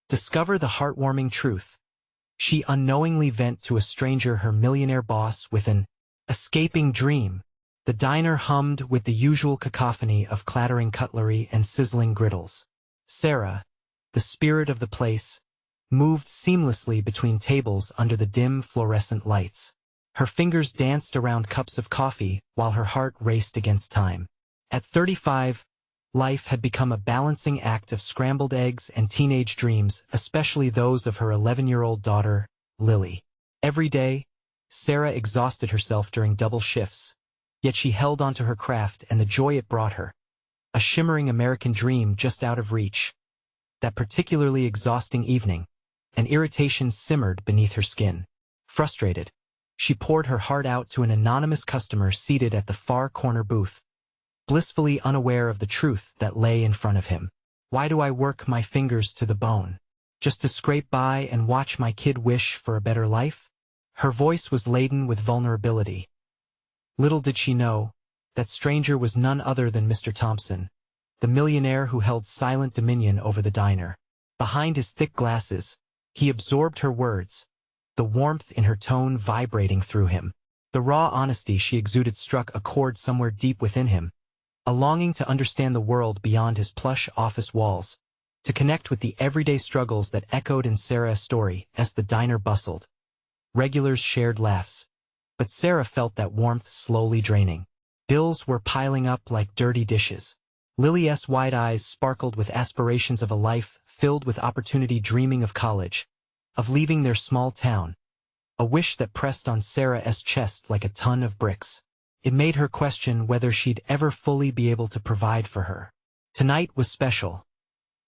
Discover the heartwarming truth. She unknowingly vent to a stranger her millionaire boss with an escaping dream. The diner hummed with the usual cacophony of clattering cutlery and sizzling griddles. Sarah, the spirit of the place, moved seamlessly between tables under the dim fluorescent lights. Her fingers danced around cups of coffee while her heart raced against time. At 35, life had become a balancing act of scrambled eggs and teenage dreams, especially those of her 11-year-old daughter, Lily. Every day, Sarah exhausted herself during double shifts, yet she held onto her craft and the joy it brought her. A shimmering American dream just out of reach. That particularly exhausting evening, an irritation simmered beneath her skin. Frustrated, she poured her heart out to an anonymous customer seated at the far corner booth, blissfully unaware of the truth that lay in front of him. Why do I work my fingers to the bone? Just to scrape by and watch my kid wish for a better life? Her voice was laden with vulnerability. Little did she know, that stranger was none other than Mr. Thompson, the millionaire who held silent dominion over the diner. Behind his thick glasses, he absorbed her words, the warmth in her tone vibrating through him. The raw honesty she exuded struck a chord somewhere deep within him, a longing to understand the world beyond his plush office walls, to connect with the everyday struggles that echoed in Sarah's story as the diner bustled. Regulars shared laughs, but Sarah felt that warmth slowly draining. Bills were piling up like dirty dishes. Lily's wide eyes sparkled with aspirations of a life filled with opportunity, dreaming of college, of leaving their small town, a wish that pressed on Sarah's chest like a ton of bricks. It made her question whether she'd ever fully be able to provide for her. Tonight was special.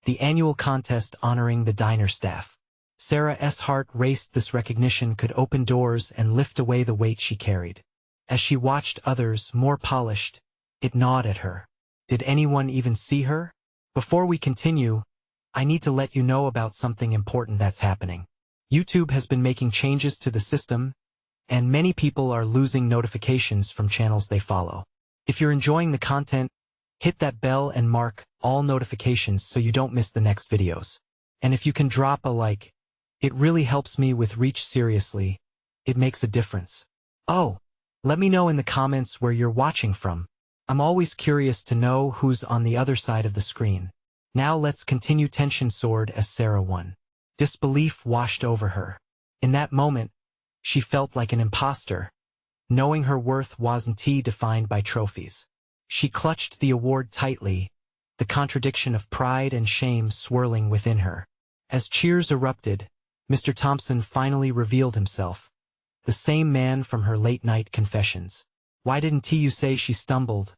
The annual contest honoring the diner staff. Sarah's heart raced. This recognition could open doors and lift away the weight she carried. As she watched others, more polished, it gnawed at her. Did anyone even see her? Before we continue, I need to let you know about something important that's happening. YouTube has been making changes to the system, and many people are losing notifications from channels they follow. If you're enjoying the content, hit that bell and mark all notifications so you don't miss the next videos. And if you can drop a like, it really helps me with reach. Seriously, it makes a difference. Oh, let me know in the comments where you're watching from. I'm always curious to know who's on the other side of the screen. Now let's continue. Tension soared as Sarah won. Disbelief washed over her. In that moment, she felt like an imposter, knowing her worth wasn't defined by trophies. She clutched the award tightly, the contradiction of pride and shame swirling within her. As cheers erupted, Mr. Thompson finally revealed himself, the same man from her late-night confessions. Why didn't you say? She stumbled,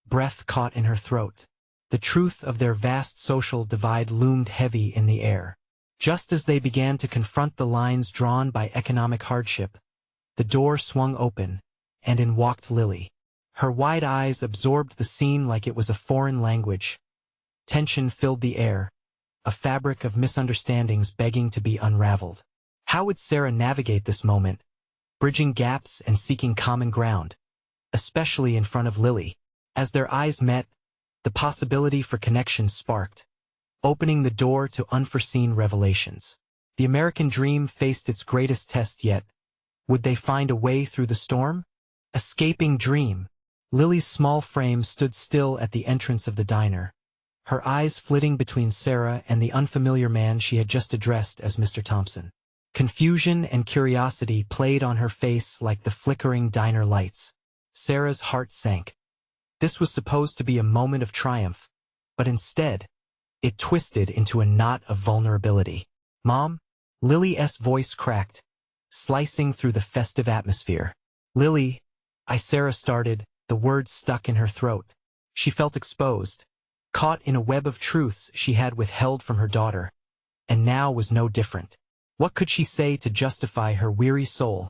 breath caught in her throat. The truth of their vast social divide loomed heavy in the air. Just as they began to confront the lines drawn by economic hardship, the door swung open, and in walked Lily. Her wide eyes absorbed the scene like it was a foreign language. Tension filled the air, a fabric of misunderstandings begging to be unraveled. How would Sarah navigate this moment, bridging gaps and seeking common ground, especially in front of Lily? As their eyes met, the possibility for connection sparked, opening the door to unforeseen revelations. The American dream faced its greatest test yet. Would they find a way through the storm? Escaping dream. Lily's small frame stood still at the entrance of the diner, her eyes flitting between Sarah and the unfamiliar man she had just addressed as Mr. Thompson. Confusion and curiosity played on her face like the flickering diner lights. Sarah's heart sank. This was supposed to be a moment of triumph, but instead, it twisted into a knot of vulnerability. Mom? Lily's voice cracked, slicing through the festive atmosphere. Lily, Sarah started, the words stuck in her throat. She felt exposed, caught in a web of truths she had withheld from her daughter, and now was no different. What could she say to justify her weary soul,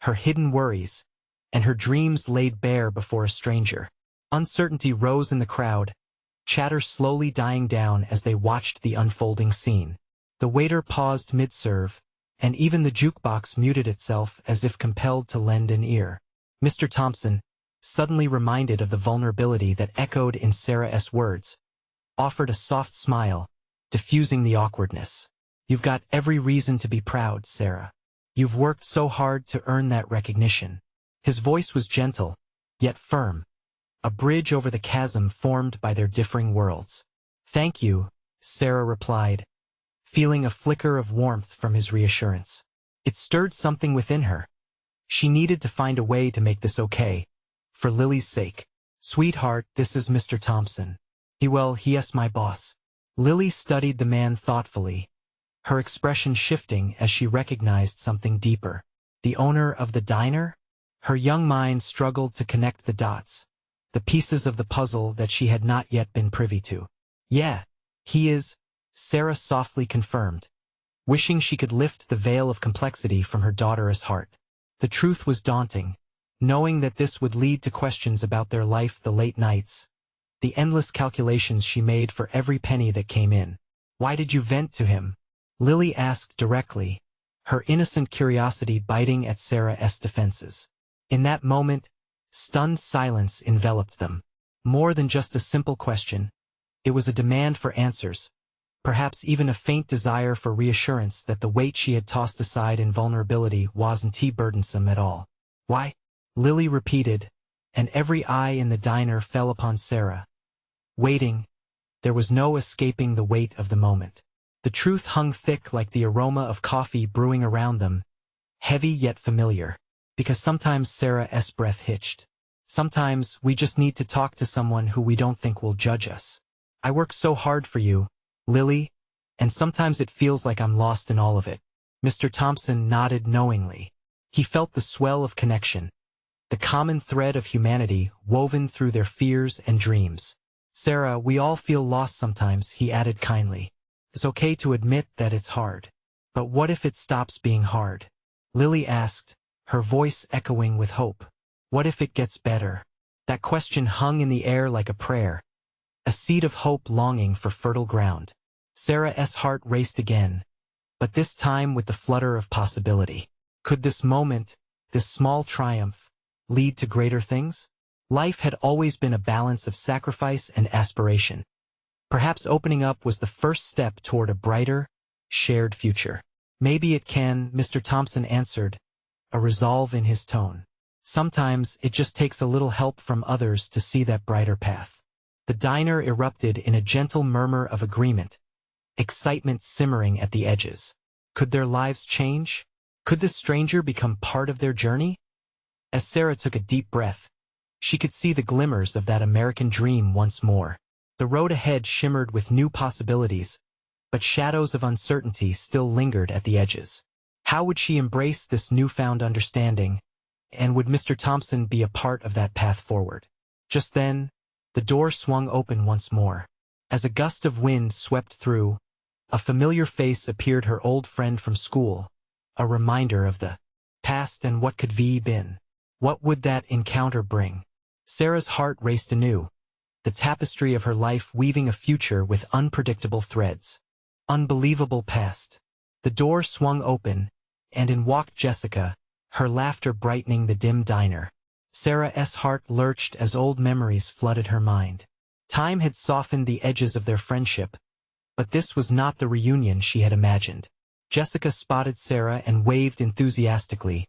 her hidden worries, and her dreams laid bare before a stranger? Uncertainty rose in the crowd, chatter slowly dying down as they watched the unfolding scene. The waiter paused mid-serve, and even the jukebox muted itself as if compelled to lend an ear. Mr. Thompson, suddenly reminded of the vulnerability that echoed in Sarah's words, offered a soft smile, diffusing the awkwardness. You've got every reason to be proud, Sarah. You've worked so hard to earn that recognition. His voice was gentle, yet firm, a bridge over the chasm formed by their differing worlds. Thank you, Sarah replied, feeling a flicker of warmth from his reassurance. It stirred something within her. She needed to find a way to make this okay, for Lily's sake. Sweetheart, this is Mr. Thompson. He is my boss. Lily studied the man thoughtfully, her expression shifting as she recognized something deeper. The owner of the diner? Her young mind struggled to connect the dots, the pieces of the puzzle that she had not yet been privy to. Yeah, he is, Sarah softly confirmed, wishing she could lift the veil of complexity from her daughter's heart. The truth was daunting, knowing that this would lead to questions about their life, the late nights, the endless calculations she made for every penny that came in. Why did you vent to him? Lily asked directly, her innocent curiosity biting at Sarah's defenses. In that moment, stunned silence enveloped them. More than just a simple question, it was a demand for answers, perhaps even a faint desire for reassurance that the weight she had tossed aside in vulnerability wasn't too burdensome at all. Why? Lily repeated, and every eye in the diner fell upon Sarah. Waiting, there was no escaping the weight of the moment. The truth hung thick like the aroma of coffee brewing around them, heavy yet familiar. Because sometimes Sarah's breath hitched. Sometimes we just need to talk to someone who we don't think will judge us. I work so hard for you, Lily, and sometimes it feels like I'm lost in all of it. Mr. Thompson nodded knowingly. He felt the swell of connection, the common thread of humanity woven through their fears and dreams. Sarah, we all feel lost sometimes, he added kindly. It's okay to admit that it's hard. But what if it stops being hard? Lily asked, her voice echoing with hope. What if it gets better? That question hung in the air like a prayer, a seed of hope longing for fertile ground. Sarah's heart raced again, but this time with the flutter of possibility. Could this moment, this small triumph, lead to greater things? Life had always been a balance of sacrifice and aspiration. Perhaps opening up was the first step toward a brighter, shared future. Maybe it can, Mr. Thompson answered, a resolve in his tone. Sometimes it just takes a little help from others to see that brighter path. The diner erupted in a gentle murmur of agreement, excitement simmering at the edges. Could their lives change? Could this stranger become part of their journey? As Sarah took a deep breath, she could see the glimmers of that American dream once more. The road ahead shimmered with new possibilities, but shadows of uncertainty still lingered at the edges. How would she embrace this newfound understanding, and would Mr. Thompson be a part of that path forward? Just then, the door swung open once more. As a gust of wind swept through, a familiar face appeared, her old friend from school, a reminder of the past and what could be been. What would that encounter bring? Sarah's heart raced anew, the tapestry of her life weaving a future with unpredictable threads. Unbelievable past. The door swung open, and in walked Jessica, her laughter brightening the dim diner. Sarah's heart lurched as old memories flooded her mind. Time had softened the edges of their friendship, but this was not the reunion she had imagined. Jessica spotted Sarah and waved enthusiastically,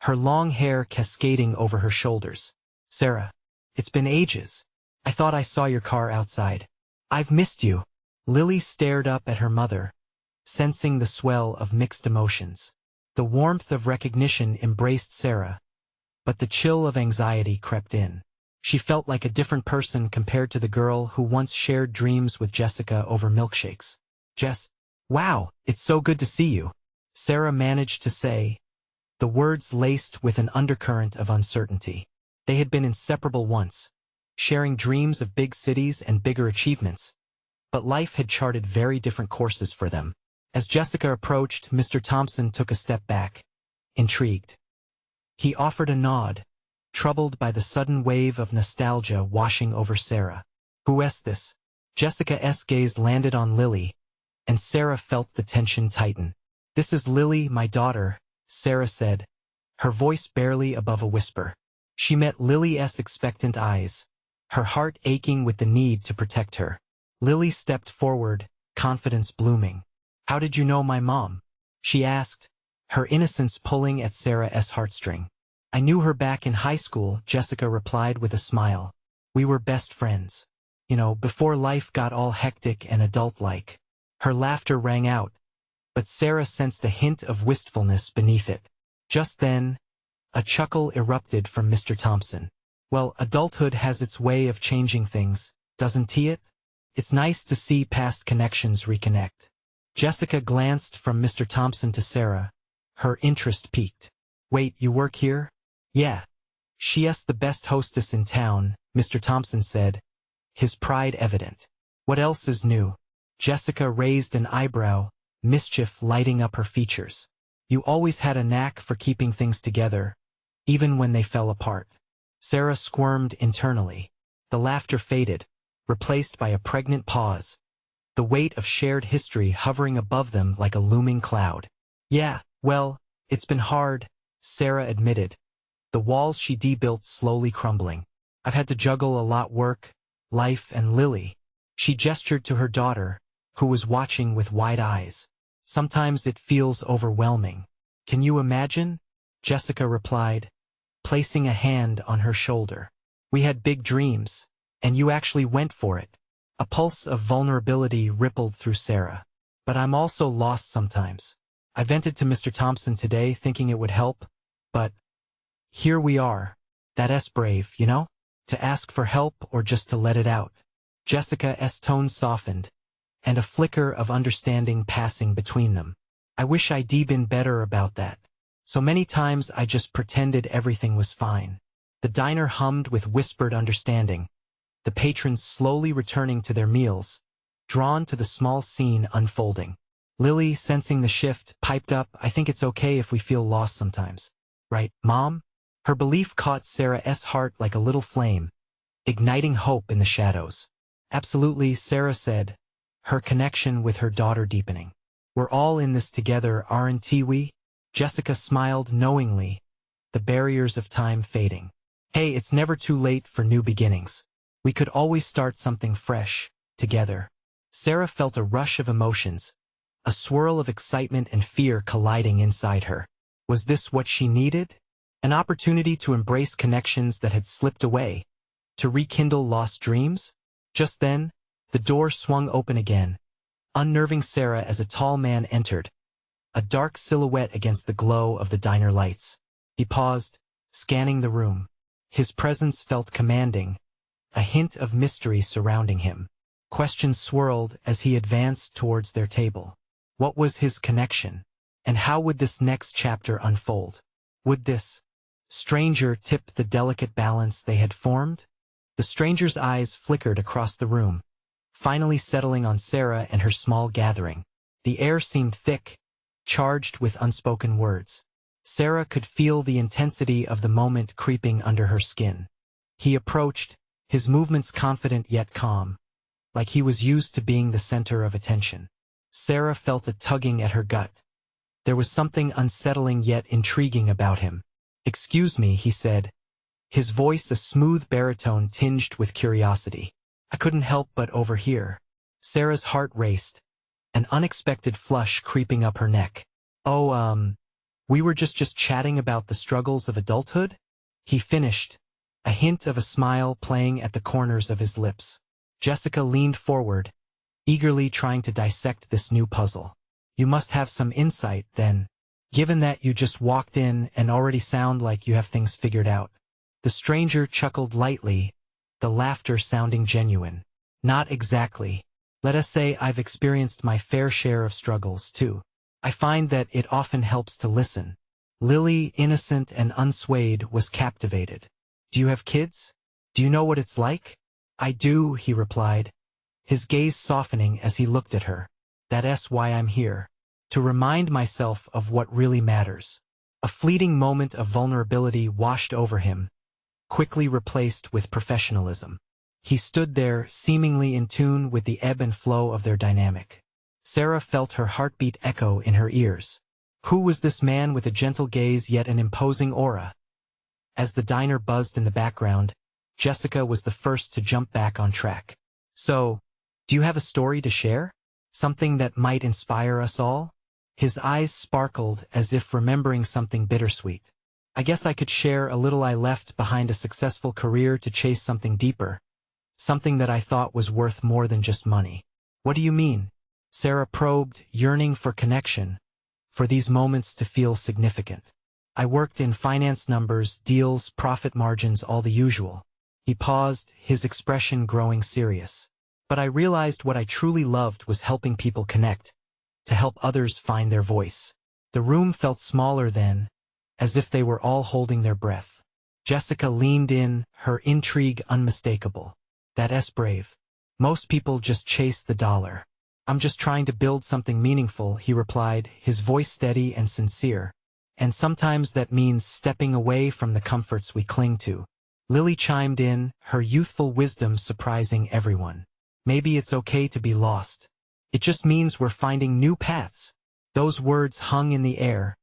her long hair cascading over her shoulders. Sarah, it's been ages. I thought I saw your car outside. I've missed you. Lily stared up at her mother, sensing the swell of mixed emotions. The warmth of recognition embraced Sarah, but the chill of anxiety crept in. She felt like a different person compared to the girl who once shared dreams with Jessica over milkshakes. Jess, wow, it's so good to see you, Sarah managed to say, the words laced with an undercurrent of uncertainty. They had been inseparable once, sharing dreams of big cities and bigger achievements, but life had charted very different courses for them. As Jessica approached, Mr. Thompson took a step back, intrigued. He offered a nod, troubled by the sudden wave of nostalgia washing over Sarah. Who's this? Jessica's gaze landed on Lily, and Sarah felt the tension tighten. This is Lily, my daughter, Sarah said, her voice barely above a whisper. She met Lily's expectant eyes, her heart aching with the need to protect her. Lily stepped forward, confidence blooming. How did you know my mom? She asked, her innocence pulling at Sarah's heartstring. I knew her back in high school, Jessica replied with a smile. We were best friends. You know, before life got all hectic and adult-like. Her laughter rang out, but Sarah sensed a hint of wistfulness beneath it. Just then, a chuckle erupted from Mr. Thompson. Well, adulthood has its way of changing things, doesn't it? It's nice to see past connections reconnect. Jessica glanced from Mr. Thompson to Sarah. Her interest piqued. Wait, you work here? Yeah. She's the best hostess in town, Mr. Thompson said, his pride evident. What else is new? Jessica raised an eyebrow, mischief lighting up her features. You always had a knack for keeping things together, even when they fell apart. Sarah squirmed internally. The laughter faded, replaced by a pregnant pause, the weight of shared history hovering above them like a looming cloud. Yeah, well, it's been hard, Sarah admitted, the walls she built slowly crumbling. I've had to juggle a lot: work, life, and Lily. She gestured to her daughter, who was watching with wide eyes. Sometimes it feels overwhelming. Can you imagine? Jessica replied, placing a hand on her shoulder. We had big dreams, and you actually went for it. A pulse of vulnerability rippled through Sarah. But I'm also lost sometimes. I vented to Mr. Thompson today thinking it would help, but here we are. That's brave, you know? To ask for help or just to let it out. Jessica's tone softened, and a flicker of understanding passing between them. I wish I'd been better about that. So many times I just pretended everything was fine. The diner hummed with whispered understanding, the patrons slowly returning to their meals, drawn to the small scene unfolding. Lily, sensing the shift, piped up, I think it's okay if we feel lost sometimes. Right, Mom? Her belief caught Sarah's heart like a little flame, igniting hope in the shadows. Absolutely, Sarah said, her connection with her daughter deepening. We're all in this together, aren't we? Jessica smiled knowingly, the barriers of time fading. Hey, it's never too late for new beginnings. We could always start something fresh, together. Sarah felt a rush of emotions, a swirl of excitement and fear colliding inside her. Was this what she needed? An opportunity to embrace connections that had slipped away, to rekindle lost dreams? Just then, the door swung open again, unnerving Sarah as a tall man entered, a dark silhouette against the glow of the diner lights. He paused, scanning the room. His presence felt commanding, a hint of mystery surrounding him. Questions swirled as he advanced towards their table. What was his connection? And how would this next chapter unfold? Would this stranger tip the delicate balance they had formed? The stranger's eyes flickered across the room, finally settling on Sarah and her small gathering. The air seemed thick, charged with unspoken words. Sarah could feel the intensity of the moment creeping under her skin. He approached, his movements confident yet calm, like he was used to being the center of attention. Sarah felt a tugging at her gut. There was something unsettling yet intriguing about him. Excuse me, he said, his voice a smooth baritone tinged with curiosity. I couldn't help but overhear. Sarah's heart raced, an unexpected flush creeping up her neck. Oh, we were just chatting about the struggles of adulthood? He finished, a hint of a smile playing at the corners of his lips. Jessica leaned forward, eagerly trying to dissect this new puzzle. You must have some insight, then, given that you just walked in and already sound like you have things figured out. The stranger chuckled lightly, the laughter sounding genuine. Not exactly. Let us say I've experienced my fair share of struggles, too. I find that it often helps to listen. Lily, innocent and unswayed, was captivated. Do you have kids? Do you know what it's like? I do, he replied, his gaze softening as he looked at her. That's why I'm here. To remind myself of what really matters. A fleeting moment of vulnerability washed over him, quickly replaced with professionalism. He stood there, seemingly in tune with the ebb and flow of their dynamic. Sarah felt her heartbeat echo in her ears. Who was this man with a gentle gaze yet an imposing aura? As the diner buzzed in the background, Jessica was the first to jump back on track. So, do you have a story to share? Something that might inspire us all? His eyes sparkled as if remembering something bittersweet. I guess I could share a little. I left behind a successful career to chase something deeper, something that I thought was worth more than just money. What do you mean? Sarah probed, yearning for connection, for these moments to feel significant. I worked in finance, numbers, deals, profit margins, all the usual. He paused, his expression growing serious. But I realized what I truly loved was helping people connect, to help others find their voice. The room felt smaller then, as if they were all holding their breath. Jessica leaned in, her intrigue unmistakable. That's brave. Most people just chase the dollar. I'm just trying to build something meaningful, he replied, his voice steady and sincere. And sometimes that means stepping away from the comforts we cling to. Lily chimed in, her youthful wisdom surprising everyone. Maybe it's okay to be lost. It just means we're finding new paths. Those words hung in the air,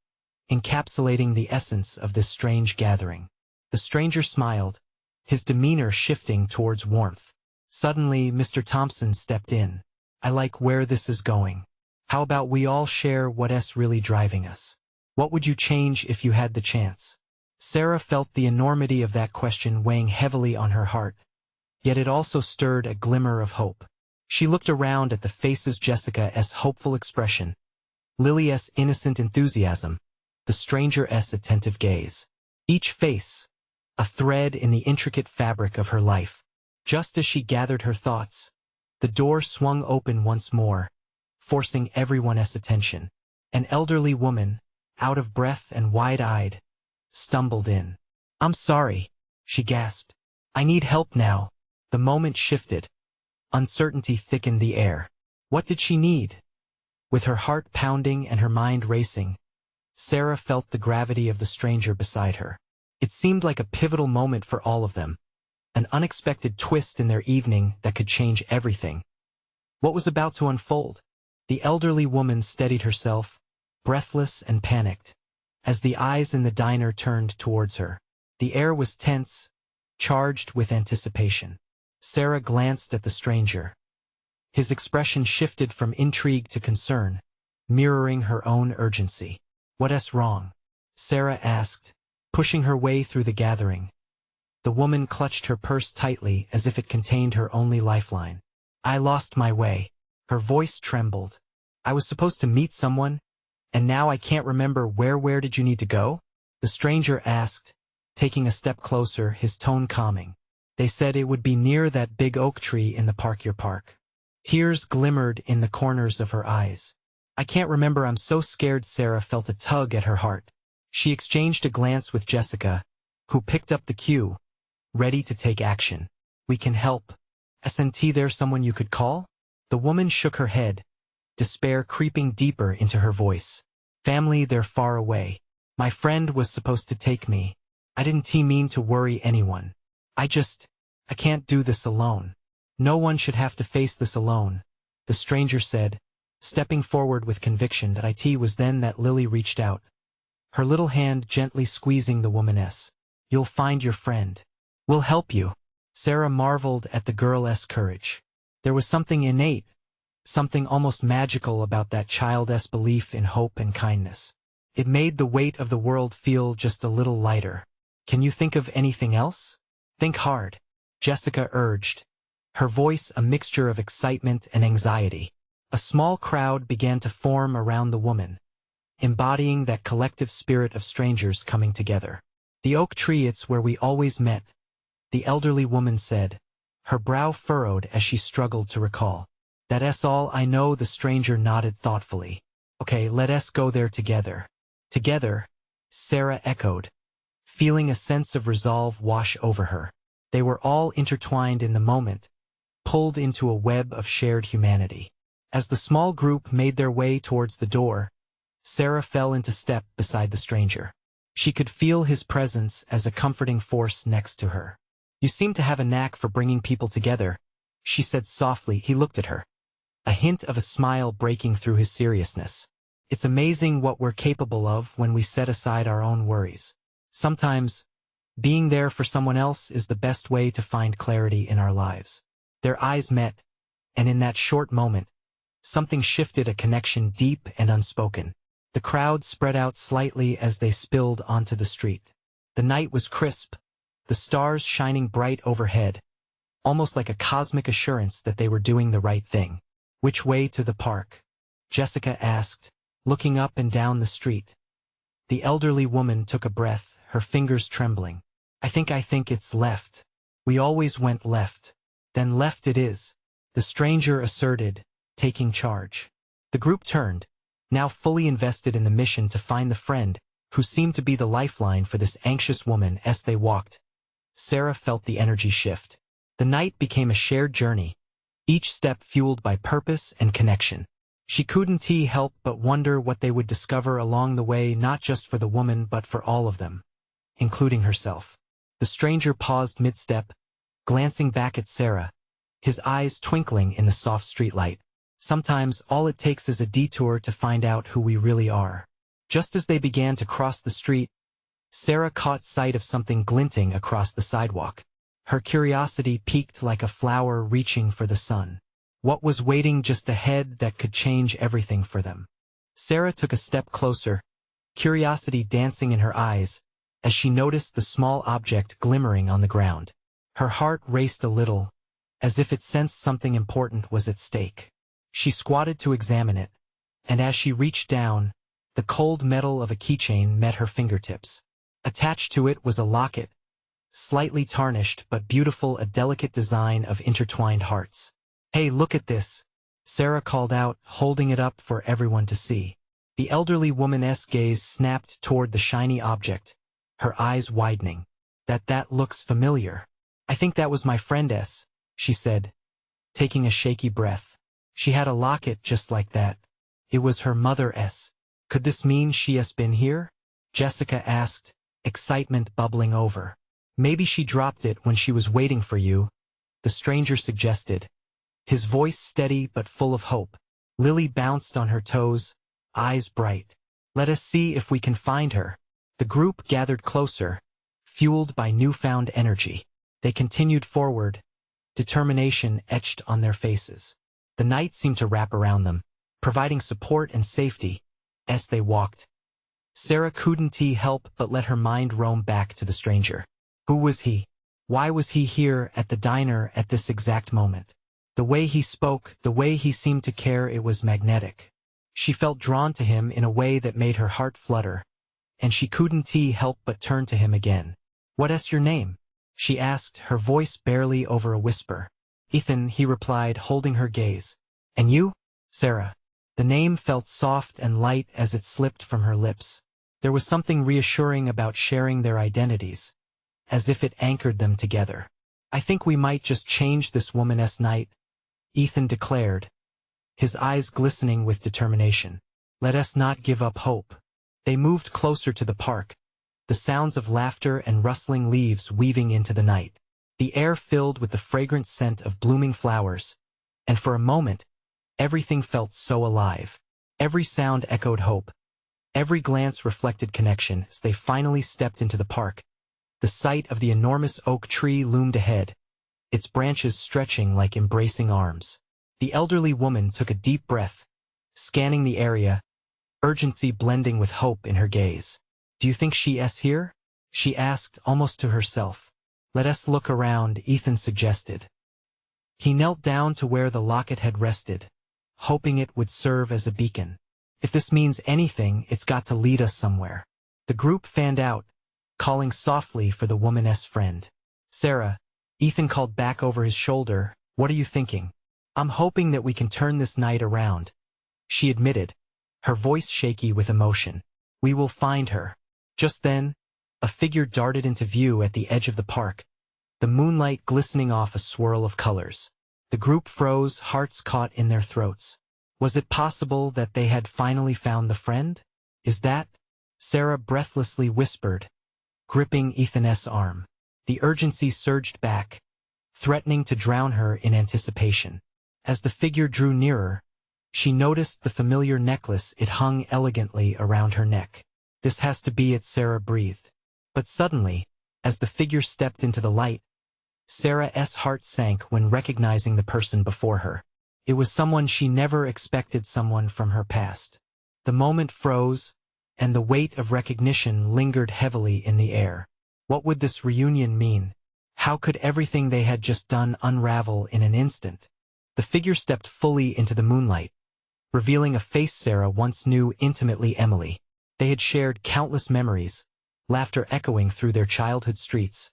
encapsulating the essence of this strange gathering. The stranger smiled, his demeanor shifting towards warmth. Suddenly, Mr. Thompson stepped in. I like where this is going. How about we all share what's really driving us? What would you change if you had the chance? Sarah felt the enormity of that question weighing heavily on her heart, yet it also stirred a glimmer of hope. She looked around at the faces, Jessica's hopeful expression, Lily's innocent enthusiasm, the stranger's attentive gaze. Each face, a thread in the intricate fabric of her life. Just as she gathered her thoughts, the door swung open once more, forcing everyone's attention. An elderly woman, out of breath and wide-eyed, stumbled in. I'm sorry, she gasped. I need help now. The moment shifted. Uncertainty thickened the air. What did she need? With her heart pounding and her mind racing, Sarah felt the gravity of the stranger beside her. It seemed like a pivotal moment for all of them, an unexpected twist in their evening that could change everything. What was about to unfold? The elderly woman steadied herself, breathless and panicked, as the eyes in the diner turned towards her. The air was tense, charged with anticipation. Sarah glanced at the stranger. His expression shifted from intrigue to concern, mirroring her own urgency. What's wrong? Sarah asked, pushing her way through the gathering. The woman clutched her purse tightly as if it contained her only lifeline. I lost my way. Her voice trembled. I was supposed to meet someone, and now I can't remember where did you need to go? The stranger asked, taking a step closer, his tone calming. They said it would be near that big oak tree in the park, your park. Tears glimmered in the corners of her eyes. I can't remember, I'm so scared. Sarah felt a tug at her heart. She exchanged a glance with Jessica, who picked up the cue, ready to take action. We can help. Isn't there someone you could call? The woman shook her head, despair creeping deeper into her voice. Family, they're far away. My friend was supposed to take me. I didn't mean to worry anyone. I can't do this alone. No one should have to face this alone, the stranger said, stepping forward with conviction. That it was then that Lily reached out, her little hand gently squeezing the woman's. You'll find your friend. We'll help you. Sarah marveled at the girl's courage. There was something innate, something almost magical about that child's belief in hope and kindness. It made the weight of the world feel just a little lighter. Can you think of anything else? Think hard, Jessica urged, her voice a mixture of excitement and anxiety. A small crowd began to form around the woman, embodying that collective spirit of strangers coming together. The oak tree, it's where we always met, the elderly woman said, her brow furrowed as she struggled to recall. That's all I know, the stranger nodded thoughtfully. Okay, let us go there together. Together, Sarah echoed, feeling a sense of resolve wash over her. They were all intertwined in the moment, pulled into a web of shared humanity. As the small group made their way towards the door, Sarah fell into step beside the stranger. She could feel his presence as a comforting force next to her. You seem to have a knack for bringing people together, she said softly. He looked at her, a hint of a smile breaking through his seriousness. It's amazing what we're capable of when we set aside our own worries. Sometimes, being there for someone else is the best way to find clarity in our lives. Their eyes met, and in that short moment, Something shifted, a connection deep and unspoken. The crowd spread out slightly as they spilled onto the street. The night was crisp, the stars shining bright overhead, almost like a cosmic assurance that they were doing the right thing. "Which way to the park?" Jessica asked, looking up and down the street. The elderly woman took a breath, her fingers trembling. I think it's left. We always went left." "Then left it is," the stranger asserted, taking charge. The group turned, now fully invested in the mission to find the friend who seemed to be the lifeline for this anxious woman. As they walked, Sarah felt the energy shift. The night became a shared journey, each step fueled by purpose and connection. She couldn't help but wonder what they would discover along the way, not just for the woman but for all of them, including herself. The stranger paused mid-step, glancing back at Sarah, his eyes twinkling in the soft streetlight. "Sometimes all it takes is a detour to find out who we really are." Just as they began to cross the street, Sarah caught sight of something glinting across the sidewalk. Her curiosity peaked like a flower reaching for the sun. What was waiting just ahead that could change everything for them? Sarah took a step closer, curiosity dancing in her eyes, as she noticed the small object glimmering on the ground. Her heart raced a little, as if it sensed something important was at stake. She squatted to examine it, and as she reached down, the cold metal of a keychain met her fingertips. Attached to it was a locket, slightly tarnished but beautiful, a delicate design of intertwined hearts. "Hey, look at this," Sarah called out, holding it up for everyone to see. The elderly woman's gaze snapped toward the shiny object, her eyes widening. That looks familiar. "I think that was my friend's," she said, taking a shaky breath. "She had a locket just like that. It was her mother's. Could this mean she has been here?" Jessica asked, excitement bubbling over. "Maybe she dropped it when she was waiting for you," the stranger suggested, his voice steady but full of hope. Lily bounced on her toes, eyes bright. "Let us see if we can find her." The group gathered closer, fueled by newfound energy. They continued forward, determination etched on their faces. The night seemed to wrap around them, providing support and safety. As they walked, Sarah couldn't help but let her mind roam back to the stranger. Who was he? Why was he here at the diner at this exact moment? The way he spoke, the way he seemed to care, it was magnetic. She felt drawn to him in a way that made her heart flutter, and she couldn't help but turn to him again. "What's your name?" she asked, her voice barely over a whisper. "Ethan," he replied, holding her gaze. "And you?" "Sarah." The name felt soft and light as it slipped from her lips. There was something reassuring about sharing their identities, as if it anchored them together. "I think we might just change this woman's night," Ethan declared, his eyes glistening with determination. "Let us not give up hope." They moved closer to the park, the sounds of laughter and rustling leaves weaving into the night. The air filled with the fragrant scent of blooming flowers, and for a moment, everything felt so alive. Every sound echoed hope. Every glance reflected connection. As they finally stepped into the park, the sight of the enormous oak tree loomed ahead, its branches stretching like embracing arms. The elderly woman took a deep breath, scanning the area, urgency blending with hope in her gaze. "Do you think she's here?" she asked, almost to herself. "Let us look around," Ethan suggested. He knelt down to where the locket had rested, hoping it would serve as a beacon. "If this means anything, it's got to lead us somewhere." The group fanned out, calling softly for the woman's friend. "Sarah," Ethan called back over his shoulder, "what are you thinking?" "I'm hoping that we can turn this night around," she admitted, her voice shaky with emotion. "We will find her." Just then, a figure darted into view at the edge of the park, the moonlight glistening off a swirl of colors. The group froze, hearts caught in their throats. Was it possible that they had finally found the friend? "Is that?" Sarah breathlessly whispered, gripping Ethan's arm. The urgency surged back, threatening to drown her in anticipation. As the figure drew nearer, she noticed the familiar necklace. It hung elegantly around her neck. "This has to be it," Sarah breathed. But suddenly, as the figure stepped into the light, Sarah's heart sank when recognizing the person before her. It was someone she never expected, someone from her past. The moment froze, and the weight of recognition lingered heavily in the air. What would this reunion mean? How could everything they had just done unravel in an instant? The figure stepped fully into the moonlight, revealing a face Sarah once knew intimately: Emily. They had shared countless memories, laughter echoing through their childhood streets,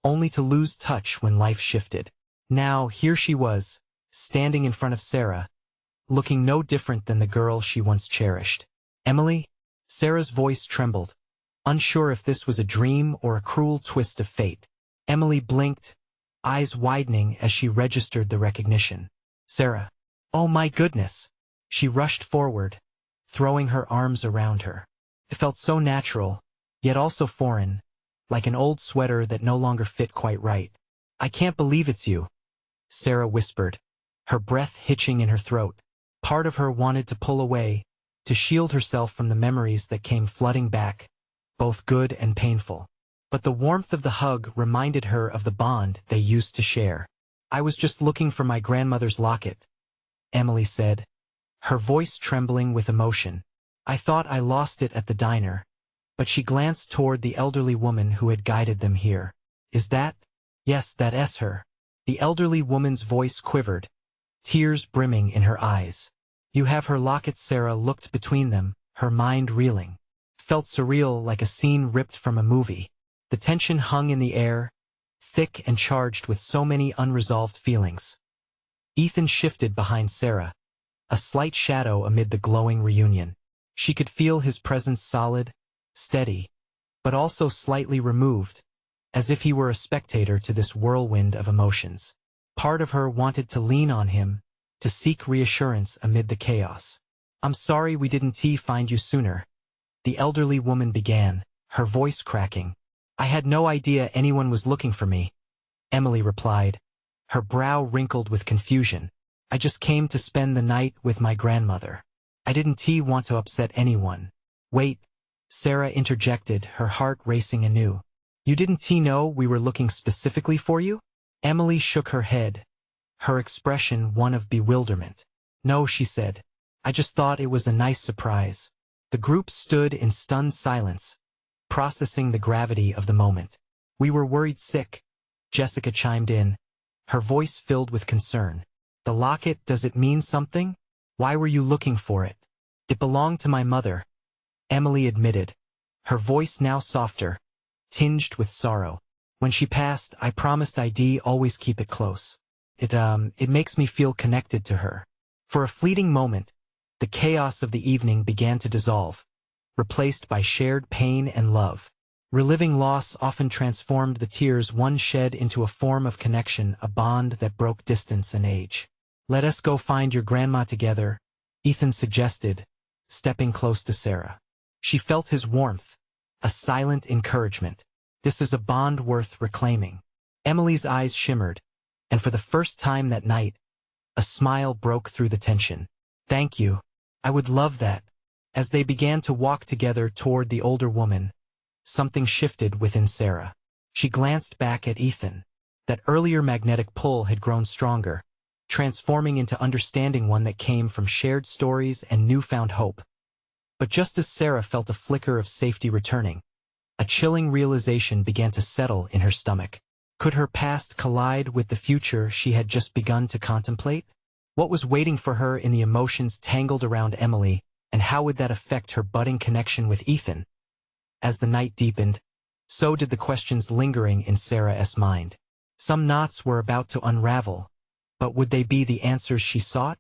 only to lose touch when life shifted. Now, here she was, standing in front of Sarah, looking no different than the girl she once cherished. Emily? Sarah's voice trembled, unsure if this was a dream or a cruel twist of fate. Emily blinked, eyes widening as she registered the recognition. Sarah. Oh my goodness! She rushed forward, throwing her arms around her. It felt so natural, yet also foreign, like an old sweater that no longer fit quite right. I can't believe it's you, Sarah whispered, her breath hitching in her throat. Part of her wanted to pull away, to shield herself from the memories that came flooding back, both good and painful. But the warmth of the hug reminded her of the bond they used to share. I was just looking for my grandmother's locket, Emily said, her voice trembling with emotion. I thought I lost it at the diner. But she glanced toward the elderly woman who had guided them here. Is that? Yes, that's her. The elderly woman's voice quivered, tears brimming in her eyes. You have her locket. Sarah looked between them, her mind reeling. Felt surreal, like a scene ripped from a movie. The tension hung in the air, thick and charged with so many unresolved feelings. Ethan shifted behind Sarah, a slight shadow amid the glowing reunion. She could feel his presence, solid, steady, but also slightly removed, as if he were a spectator to this whirlwind of emotions. Part of her wanted to lean on him, to seek reassurance amid the chaos. I'm sorry we didn't find you sooner, the elderly woman began, her voice cracking. I had no idea anyone was looking for me, Emily replied, her brow wrinkled with confusion. I just came to spend the night with my grandmother. I didn't want to upset anyone. Wait, Sarah interjected, her heart racing anew. You didn't know we were looking specifically for you? Emily shook her head, her expression one of bewilderment. No, she said. I just thought it was a nice surprise. The group stood in stunned silence, processing the gravity of the moment. We were worried sick, Jessica chimed in, her voice filled with concern. The locket, does it mean something? Why were you looking for it? It belonged to my mother, Emily admitted, her voice now softer, tinged with sorrow. When she passed, I promised I'd always keep it close. It makes me feel connected to her. For a fleeting moment, the chaos of the evening began to dissolve, replaced by shared pain and love. Reliving loss often transformed the tears one shed into a form of connection, a bond that broke distance and age. Let us go find your grandma together, Ethan suggested, stepping close to Sarah. She felt his warmth, a silent encouragement. This is a bond worth reclaiming. Emily's eyes shimmered, and for the first time that night, a smile broke through the tension. Thank you. I would love that. As they began to walk together toward the older woman, something shifted within Sarah. She glanced back at Ethan. That earlier magnetic pull had grown stronger, transforming into understanding, one that came from shared stories and newfound hope. But just as Sarah felt a flicker of safety returning, a chilling realization began to settle in her stomach. Could her past collide with the future she had just begun to contemplate? What was waiting for her in the emotions tangled around Emily, and how would that affect her budding connection with Ethan? As the night deepened, so did the questions lingering in Sarah's mind. Some knots were about to unravel, but would they be the answers she sought?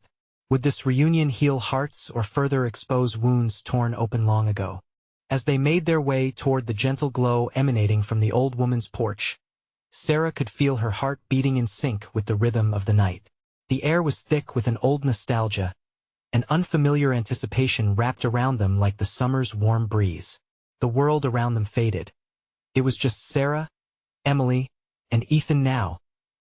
Would this reunion heal hearts or further expose wounds torn open long ago? As they made their way toward the gentle glow emanating from the old woman's porch, Sarah could feel her heart beating in sync with the rhythm of the night. The air was thick with an old nostalgia, an unfamiliar anticipation wrapped around them like the summer's warm breeze. The world around them faded. It was just Sarah, Emily, and Ethan now,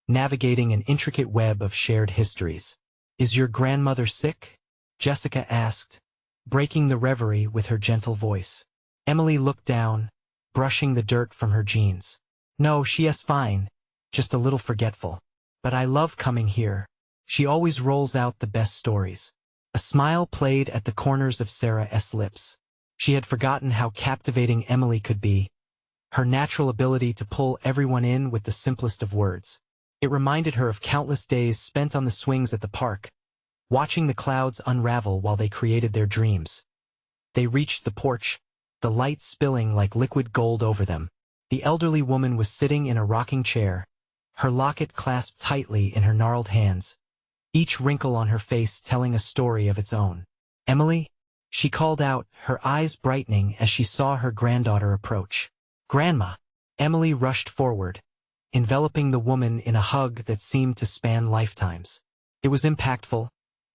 navigating an intricate web of shared histories. Is your grandmother sick? Jessica asked, breaking the reverie with her gentle voice. Emily looked down, brushing the dirt from her jeans. No, she is fine, just a little forgetful. But I love coming here, She always rolls out the best stories. A smile played at the corners of Sarah's lips. She had forgotten how captivating Emily could be, her natural ability to pull everyone in with the simplest of words. It reminded her of countless days spent on the swings at the park, watching the clouds unravel while they created their dreams. They reached the porch, the light spilling like liquid gold over them. The elderly woman was sitting in a rocking chair, her locket clasped tightly in her gnarled hands, each wrinkle on her face telling a story of its own. "Emily?" she called out, her eyes brightening as she saw her granddaughter approach. "Grandma!" Emily rushed forward, enveloping the woman in a hug that seemed to span lifetimes. It was impactful.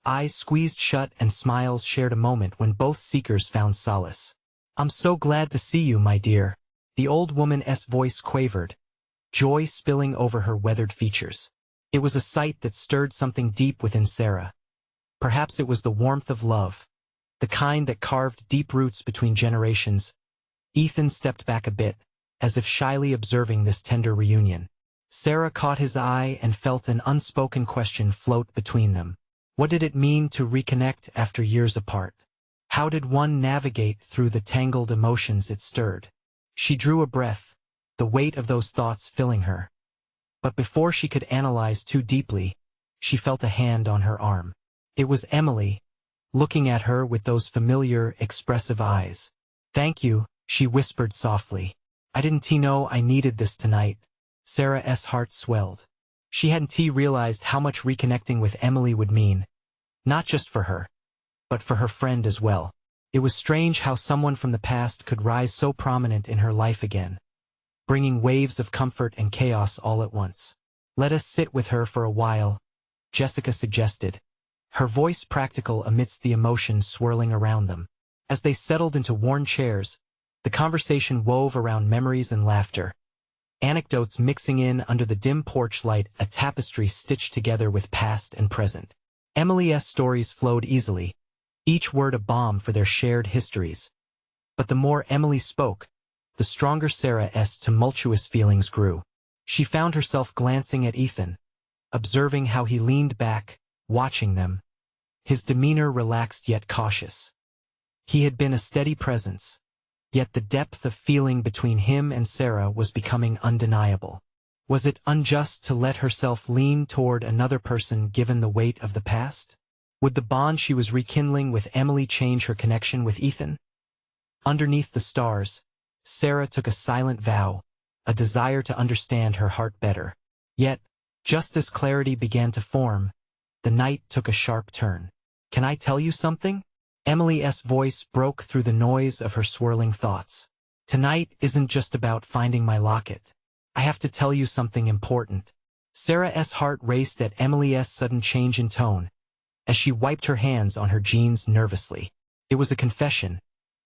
Eyes squeezed shut and smiles shared a moment when both seekers found solace. "I'm so glad to see you, my dear." The old woman's voice quavered, joy spilling over her weathered features. It was a sight that stirred something deep within Sarah. Perhaps it was the warmth of love, the kind that carved deep roots between generations. Ethan stepped back a bit, as if shyly observing this tender reunion. Sarah caught his eye and felt an unspoken question float between them. What did it mean to reconnect after years apart? How did one navigate through the tangled emotions it stirred? She drew a breath, the weight of those thoughts filling her. But before she could analyze too deeply, she felt a hand on her arm. It was Emily, looking at her with those familiar, expressive eyes. "Thank you," she whispered softly. "I didn't know I needed this tonight." Sarah's heart swelled. She hadn't realized how much reconnecting with Emily would mean, not just for her, but for her friend as well. It was strange how someone from the past could rise so prominent in her life again, bringing waves of comfort and chaos all at once. "Let us sit with her for a while," Jessica suggested, her voice practical amidst the emotions swirling around them. As they settled into worn chairs, the conversation wove around memories and laughter, anecdotes mixing in under the dim porch light, a tapestry stitched together with past and present. Emily's stories flowed easily, each word a balm for their shared histories. But the more Emily spoke, the stronger Sarah's tumultuous feelings grew. She found herself glancing at Ethan, observing how he leaned back, watching them, his demeanor relaxed yet cautious. He had been a steady presence, yet the depth of feeling between him and Sarah was becoming undeniable. Was it unjust to let herself lean toward another person given the weight of the past? Would the bond she was rekindling with Emily change her connection with Ethan? Underneath the stars, Sarah took a silent vow, a desire to understand her heart better. Yet, just as clarity began to form, the night took a sharp turn. "Can I tell you something?" Emily's voice broke through the noise of her swirling thoughts. "Tonight isn't just about finding my locket. I have to tell you something important." Sarah's heart raced at Emily's sudden change in tone, as she wiped her hands on her jeans nervously. It was a confession,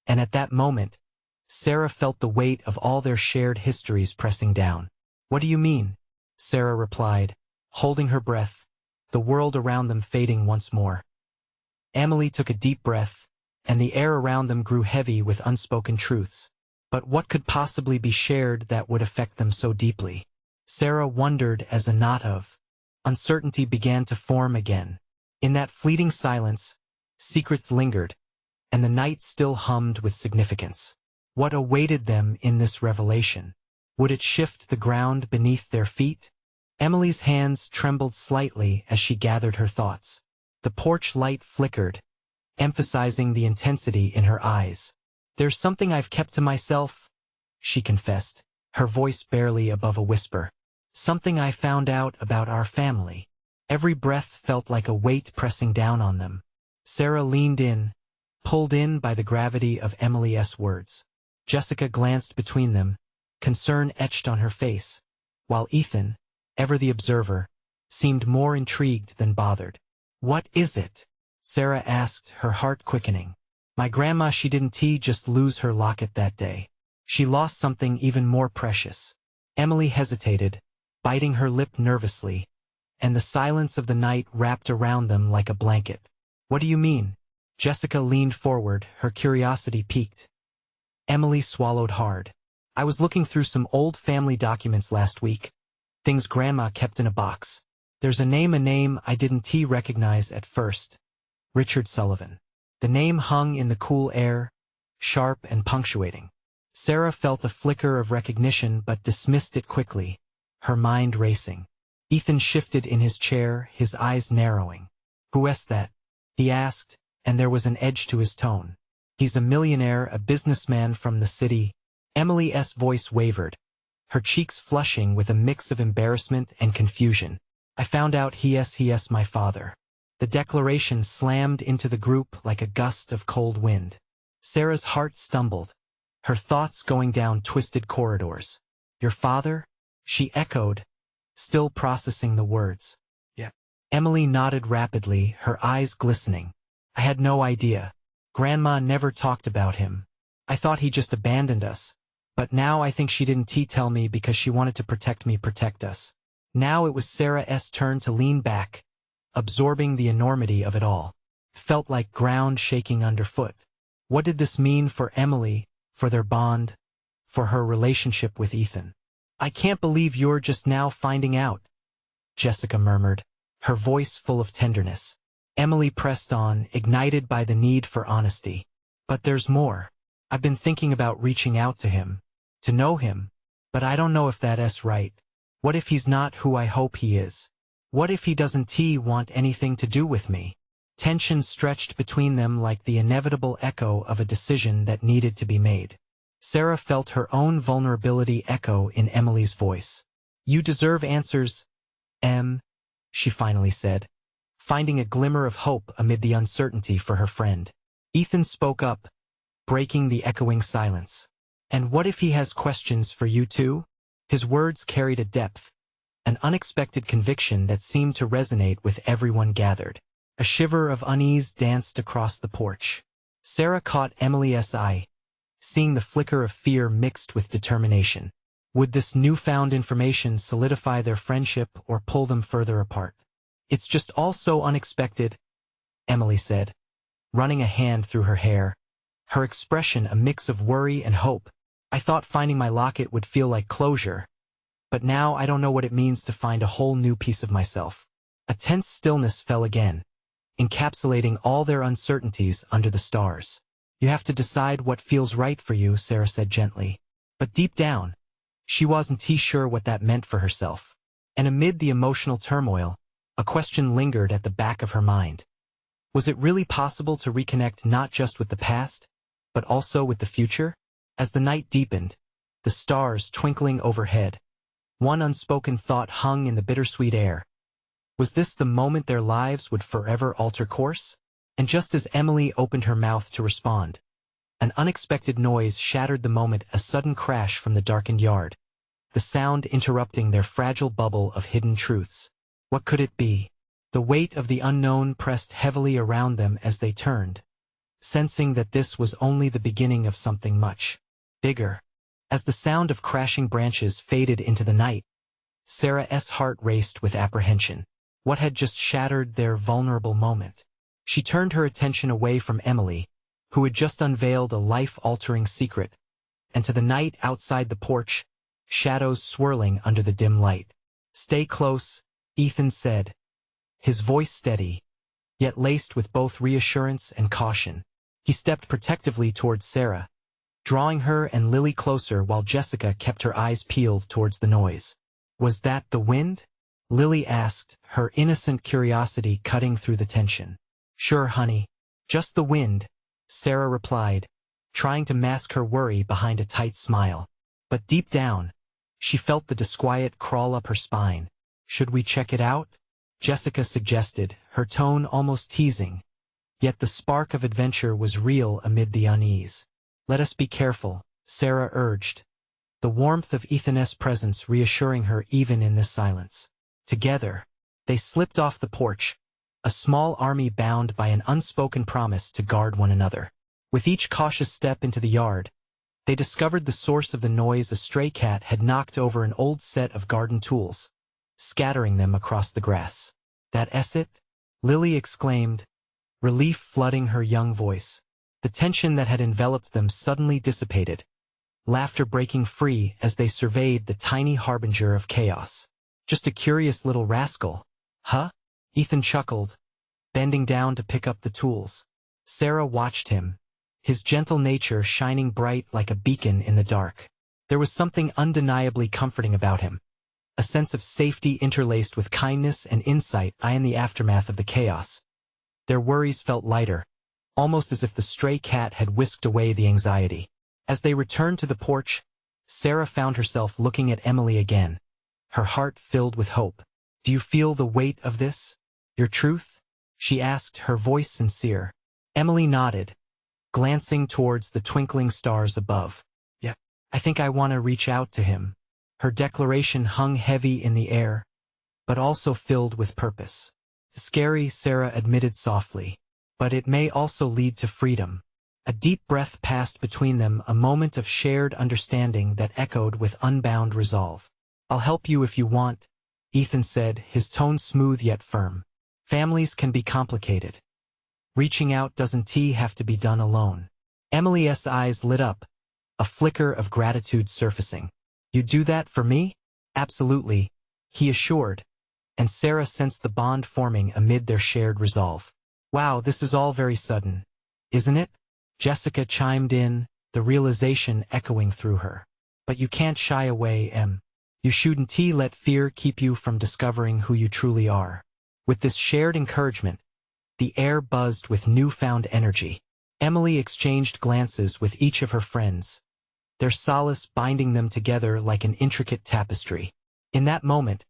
and at that moment, Sarah felt the weight of all their shared histories pressing down. "What do you mean?" Sarah replied, holding her breath, the world around them fading once more. Emily took a deep breath, and the air around them grew heavy with unspoken truths. But what could possibly be shared that would affect them so deeply? Sarah wondered as a knot of uncertainty began to form again. In that fleeting silence, secrets lingered, and the night still hummed with significance. What awaited them in this revelation? Would it shift the ground beneath their feet? Emily's hands trembled slightly as she gathered her thoughts. The porch light flickered, emphasizing the intensity in her eyes. "There's something I've kept to myself," she confessed, her voice barely above a whisper. "Something I found out about our family." Every breath felt like a weight pressing down on them. Sarah leaned in, pulled in by the gravity of Emily's words. Jessica glanced between them, concern etched on her face, while Ethan, ever the observer, seemed more intrigued than bothered. "What is it?" Sarah asked, her heart quickening. "My grandma, she didn't just lose her locket that day. She lost something even more precious." Emily hesitated, biting her lip nervously, and the silence of the night wrapped around them like a blanket. "What do you mean?" Jessica leaned forward, her curiosity piqued. Emily swallowed hard. "I was looking through some old family documents last week, things Grandma kept in a box. There's a name I didn't recognize at first. Richard Sullivan. The name hung in the cool air, sharp and punctuating. Sarah felt a flicker of recognition but dismissed it quickly, her mind racing. Ethan shifted in his chair, his eyes narrowing. "Who is that?" he asked, and there was an edge to his tone. "He's a millionaire, a businessman from the city." Emily's voice wavered, her cheeks flushing with a mix of embarrassment and confusion. "I found out he is my father." The declaration slammed into the group like a gust of cold wind. Sarah's heart stumbled, her thoughts going down twisted corridors. "Your father?" she echoed, still processing the words. "Yeah." Emily nodded rapidly, her eyes glistening. "I had no idea. Grandma never talked about him. I thought he just abandoned us. But now I think she didn't tell me because she wanted to protect us." Now it was Sarah's turn to lean back, absorbing the enormity of it all. It felt like ground shaking underfoot. What did this mean for Emily, for their bond, for her relationship with Ethan? "I can't believe you're just now finding out," Jessica murmured, her voice full of tenderness. Emily pressed on, ignited by the need for honesty. "But there's more. I've been thinking about reaching out to him, to know him, but I don't know if that's right. What if he's not who I hope he is? What if he doesn't want anything to do with me?" Tension stretched between them like the inevitable echo of a decision that needed to be made. Sarah felt her own vulnerability echo in Emily's voice. "You deserve answers, Em," she finally said, finding a glimmer of hope amid the uncertainty for her friend. Ethan spoke up, breaking the echoing silence. "And what if he has questions for you too?" His words carried a depth, an unexpected conviction that seemed to resonate with everyone gathered. A shiver of unease danced across the porch. Sarah caught Emily's eye, seeing the flicker of fear mixed with determination. Would this newfound information solidify their friendship or pull them further apart? "It's just all so unexpected," Emily said, running a hand through her hair, her expression a mix of worry and hope. "I thought finding my locket would feel like closure, but now I don't know what it means to find a whole new piece of myself." A tense stillness fell again, encapsulating all their uncertainties under the stars. "You have to decide what feels right for you," Sarah said gently. But deep down, she wasn't sure what that meant for herself. And amid the emotional turmoil, a question lingered at the back of her mind. Was it really possible to reconnect not just with the past, but also with the future? As the night deepened, the stars twinkling overhead, one unspoken thought hung in the bittersweet air. Was this the moment their lives would forever alter course? And just as Emily opened her mouth to respond, an unexpected noise shattered the moment, a sudden crash from the darkened yard, the sound interrupting their fragile bubble of hidden truths. What could it be? The weight of the unknown pressed heavily around them as they turned, sensing that this was only the beginning of something much bigger. As the sound of crashing branches faded into the night, Sarah's heart raced with apprehension. What had just shattered their vulnerable moment? She turned her attention away from Emily, who had just unveiled a life-altering secret, and to the night outside the porch, shadows swirling under the dim light. "Stay close," Ethan said, his voice steady, yet laced with both reassurance and caution. He stepped protectively towards Sarah, drawing her and Lily closer while Jessica kept her eyes peeled towards the noise. "Was that the wind?" Lily asked, her innocent curiosity cutting through the tension. "Sure, honey. Just the wind," Sarah replied, trying to mask her worry behind a tight smile. But deep down, she felt the disquiet crawl up her spine. "Should we check it out?" Jessica suggested, her tone almost teasing. Yet the spark of adventure was real amid the unease. "Let us be careful," Sarah urged, the warmth of Ethan's presence reassuring her even in this silence. Together, they slipped off the porch, a small army bound by an unspoken promise to guard one another. With each cautious step into the yard, they discovered the source of the noise. A stray cat had knocked over an old set of garden tools, scattering them across the grass. "That's it?" Lily exclaimed, relief flooding her young voice. The tension that had enveloped them suddenly dissipated, laughter breaking free as they surveyed the tiny harbinger of chaos. "Just a curious little rascal," Huh? Ethan chuckled, bending down to pick up the tools. Sarah watched him, his gentle nature shining bright like a beacon in the dark. There was something undeniably comforting about him, a sense of safety interlaced with kindness and insight in the aftermath of the chaos. Their worries felt lighter, almost as if the stray cat had whisked away the anxiety. As they returned to the porch, Sarah found herself looking at Emily again, her heart filled with hope. "Do you feel the weight of this? Your truth?" she asked, her voice sincere. Emily nodded, glancing towards the twinkling stars above. "Yeah, I think I want to reach out to him." Her declaration hung heavy in the air, but also filled with purpose. "Scary," Sarah admitted softly, "but it may also lead to freedom." A deep breath passed between them, a moment of shared understanding that echoed with unbound resolve. "I'll help you if you want," Ethan said, his tone smooth yet firm. "Families can be complicated. Reaching out doesn't have to be done alone." Emily's eyes lit up, a flicker of gratitude surfacing. "You'd do that for me?" "Absolutely," he assured, and Sarah sensed the bond forming amid their shared resolve. "Wow, this is all very sudden, isn't it?" Jessica chimed in, the realization echoing through her. "But you can't shy away, Em. You shouldn't let fear keep you from discovering who you truly are." With this shared encouragement, the air buzzed with newfound energy. Emily exchanged glances with each of her friends, their solace binding them together like an intricate tapestry. In that moment,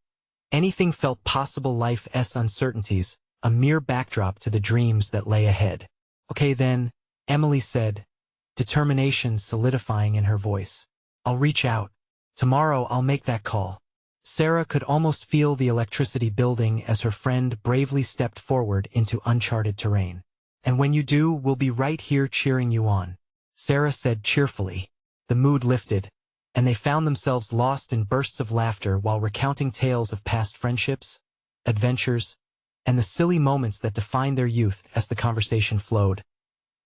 anything felt possible, life's uncertainties, a mere backdrop to the dreams that lay ahead. "Okay then," Emily said, determination solidifying in her voice. "I'll reach out. Tomorrow I'll make that call." Sarah could almost feel the electricity building as her friend bravely stepped forward into uncharted terrain. "And when you do, we'll be right here cheering you on," Sarah said cheerfully. The mood lifted, and they found themselves lost in bursts of laughter while recounting tales of past friendships, adventures, and the silly moments that defined their youth. As the conversation flowed,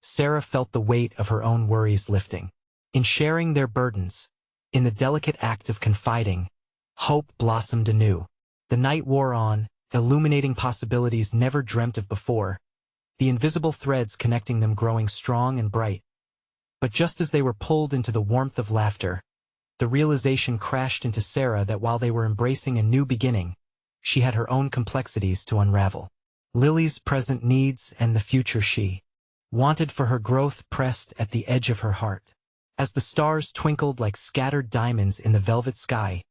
Sarah felt the weight of her own worries lifting. In sharing their burdens, in the delicate act of confiding, hope blossomed anew. The night wore on, illuminating possibilities never dreamt of before, the invisible threads connecting them growing strong and bright. But just as they were pulled into the warmth of laughter, the realization crashed into Sarah that while they were embracing a new beginning, she had her own complexities to unravel. Lily's present needs and the future she wanted for her growth pressed at the edge of her heart. As the stars twinkled like scattered diamonds in the velvet sky,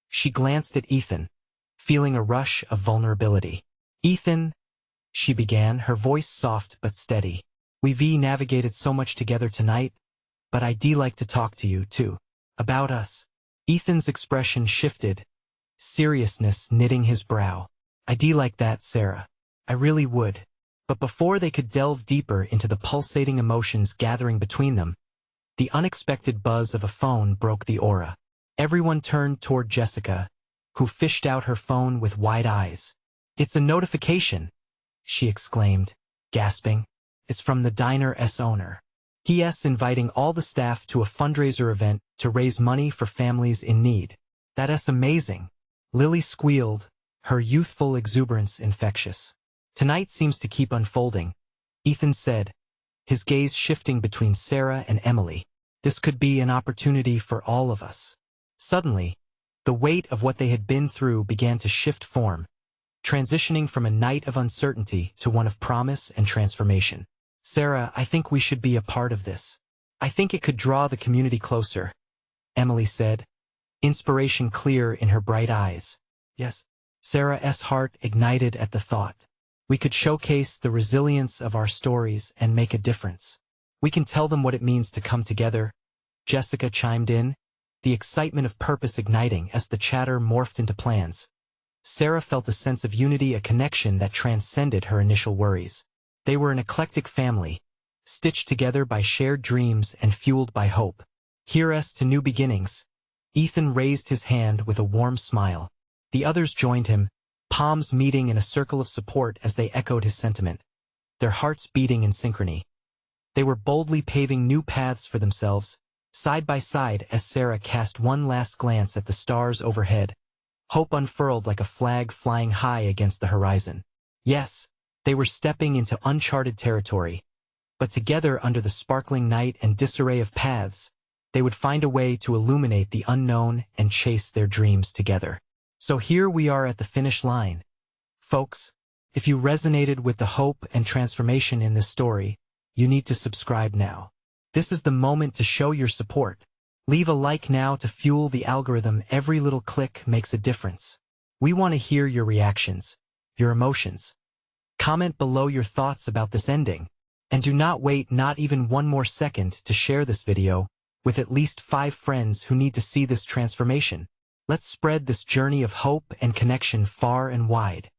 she glanced at Ethan, feeling a rush of vulnerability. "Ethan," she began, her voice soft but steady, "we've navigated so much together tonight, but I'd like to talk to you, too. About us." Ethan's expression shifted, seriousness knitting his brow. "I'd like that, Sarah. I really would." But before they could delve deeper into the pulsating emotions gathering between them, the unexpected buzz of a phone broke the aura. Everyone turned toward Jessica, who fished out her phone with wide eyes. "It's a notification," she exclaimed, gasping. "It's from the diner's owner. He's inviting all the staff to a fundraiser event to raise money for families in need." "That's amazing," Lily squealed, her youthful exuberance infectious. "Tonight seems to keep unfolding," Ethan said, his gaze shifting between Sarah and Emily. "This could be an opportunity for all of us." Suddenly, the weight of what they had been through began to shift form, transitioning from a night of uncertainty to one of promise and transformation. "Sarah, I think we should be a part of this. I think it could draw the community closer," Emily said, inspiration clear in her bright eyes. "Yes." Sarah's heart ignited at the thought. "We could showcase the resilience of our stories and make a difference. We can tell them what it means to come together," Jessica chimed in, the excitement of purpose igniting as the chatter morphed into plans. Sarah felt a sense of unity, a connection that transcended her initial worries. They were an eclectic family, stitched together by shared dreams and fueled by hope. "Here's to new beginnings." Ethan raised his hand with a warm smile. The others joined him, palms meeting in a circle of support as they echoed his sentiment, their hearts beating in synchrony. They were boldly paving new paths for themselves, side by side as Sarah cast one last glance at the stars overhead, Hope unfurled like a flag flying high against the horizon. Yes, they were stepping into uncharted territory, but together under the sparkling night and disarray of paths, they would find a way to illuminate the unknown and chase their dreams together. So here we are at the finish line. Folks, if you resonated with the hope and transformation in this story, you need to subscribe now. This is the moment to show your support. Leave a like now to fuel the algorithm. Every little click makes a difference. We want to hear your reactions, your emotions. Comment below your thoughts about this ending. And do not wait not even one more second to share this video with at least 5 friends who need to see this transformation. Let's spread this journey of hope and connection far and wide.